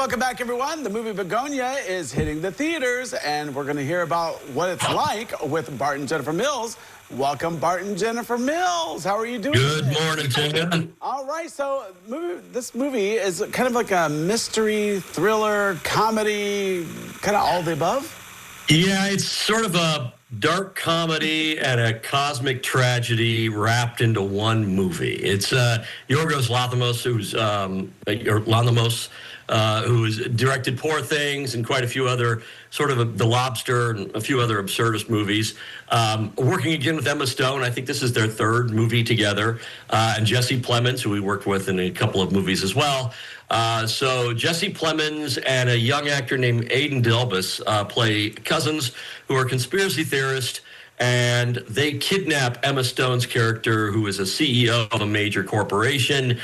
welcome back, everyone. The movie Bugonia is hitting the theaters, and we're going to hear about what it's like with Bart and Jennifer Mills. Welcome, Bart and Jennifer Mills. How are you doing? Good morning, Jen. All right, so this movie is kind of like a mystery, thriller, comedy, kind of all the above? Yeah, it's sort of a dark comedy and a cosmic tragedy wrapped into one movie. It's Yorgos Lanthimos, who's directed Poor Things and quite a few other sort of The Lobster and a few other absurdist movies. Working again with Emma Stone. I think this is their third movie together. And Jesse Plemons, who we worked with in a couple of movies as well. So Jesse Plemons and a young actor named Aidan Delbus play cousins who are conspiracy theorists, and they kidnap Emma Stone's character, who is a CEO of a major corporation,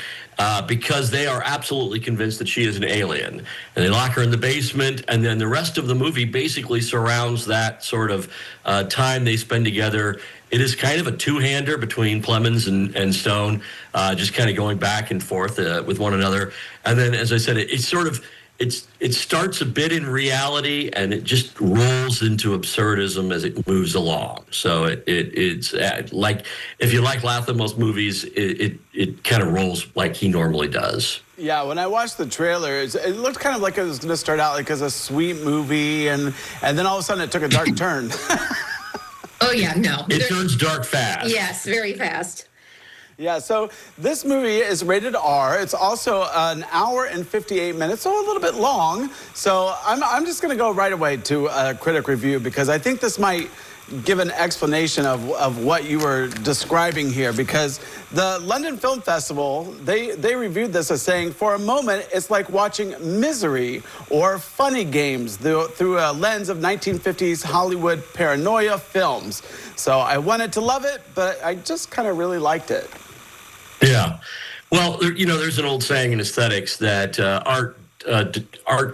because they are absolutely convinced that she is an alien. And they lock her in the basement, and then the rest of the movie basically surrounds that sort of time they spend together. It is kind of a two-hander between Plemons and Stone, just kind of going back and forth with one another. And then, as I said, it starts a bit in reality, and it just rolls into absurdism as it moves along. So it's like, if you like Lanthimos movies, it kind of rolls like he normally does. Yeah, when I watched the trailer, it looked kind of like it was going to start out like as a sweet movie, and then all of a sudden it took a dark turn. Oh, yeah, no. It turns dark fast. Yes, very fast. Yeah, so this movie is rated R. It's also an hour and 58 minutes, so a little bit long. So I'm just going to go right away to a critic review, because I think this might give an explanation of what you were describing here, because the London Film Festival, they reviewed this as saying, for a moment, it's like watching Misery or Funny Games through a lens of 1950s Hollywood paranoia films. So I wanted to love it, but I just kind of really liked it. Yeah. Well, there's an old saying in aesthetics that art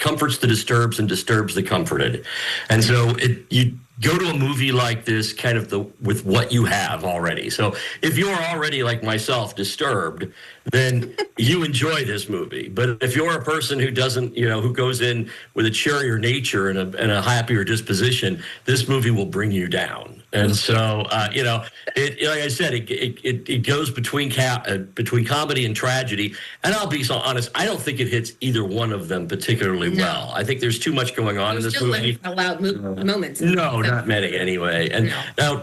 comforts the disturbed and disturbs the comforted. And so you go to a movie like this kind of with what you have already. So if you're already, like myself, disturbed, then you enjoy this movie. But if you're a person who doesn't, who goes in with a cheerier nature and a happier disposition, this movie will bring you down. And so, like I said, it goes between comedy and tragedy. And I'll be so honest, I don't think it hits either one of them particularly well. I think there's too much going on in this movie. Loud moments. No, not many anyway. And now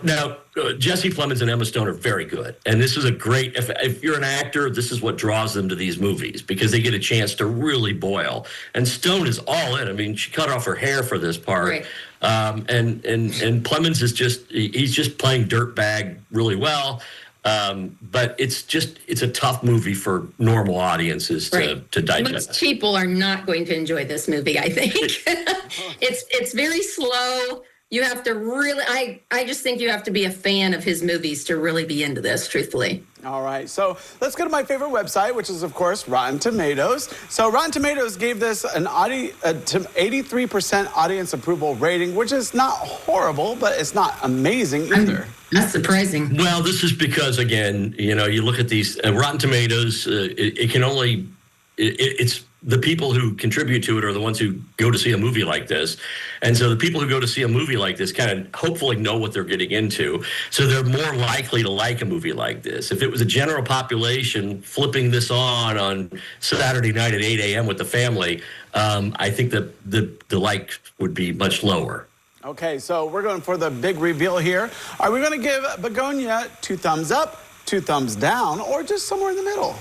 Jesse Plemons and Emma Stone are very good. And this is a great, if you're an actor, this is what draws them to these movies, because they get a chance to really boil. And Stone is all in. I mean, she cut off her hair for this part. Right. And Plemons is he's just playing dirtbag really well. But it's a tough movie for normal audiences to digest. Most people are not going to enjoy this movie, I think. It's very slow. You have to really, I just think you have to be a fan of his movies to really be into this, truthfully. All right, so let's go to my favorite website, which is, of course, Rotten Tomatoes. So Rotten Tomatoes gave this an 83% audience approval rating, which is not horrible, but it's not amazing either. That's surprising. Well, this is because, again, you look at these Rotten Tomatoes, it's the people who contribute to it are the ones who go to see a movie like this. And so the people who go to see a movie like this kind of hopefully know what they're getting into. So they're more likely to like a movie like this. If it was a general population flipping this on Saturday night at 8 a.m. with the family, I think that the like would be much lower. Okay, so we're going for the big reveal here. Are we going to give Bugonia 2 thumbs up, 2 thumbs down, or just somewhere in the middle?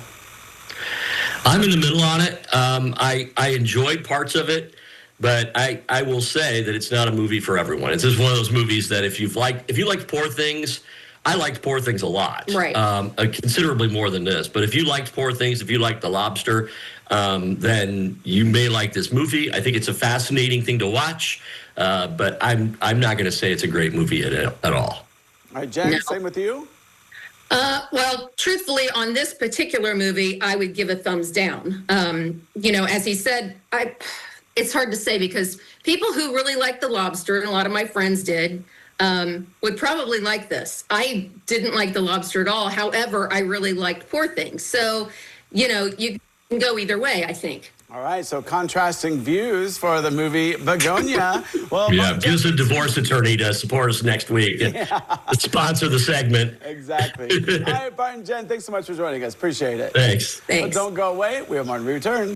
I'm in the middle on it. I enjoyed parts of it, but I will say that it's not a movie for everyone. It's just one of those movies that if you liked Poor Things, I liked Poor Things a lot. Right. Considerably more than this. But if you liked Poor Things, if you liked The Lobster, then you may like this movie. I think it's a fascinating thing to watch, but I'm not going to say it's a great movie at all. All right, Jen, same with you? Well, truthfully, on this particular movie, I would give a thumbs down. As he said, it's hard to say, because people who really like The Lobster, and a lot of my friends did, would probably like this. I didn't like The Lobster at all. However, I really liked Poor Things. So, you can go either way, I think. All right, so contrasting views for the movie Bugonia. Well, Yeah, give us a divorce attorney to support us next week and sponsor the segment. Exactly. All right, Bart and Jen, thanks so much for joining us. Appreciate it. Thanks. Thanks. But don't go away. We have more to return.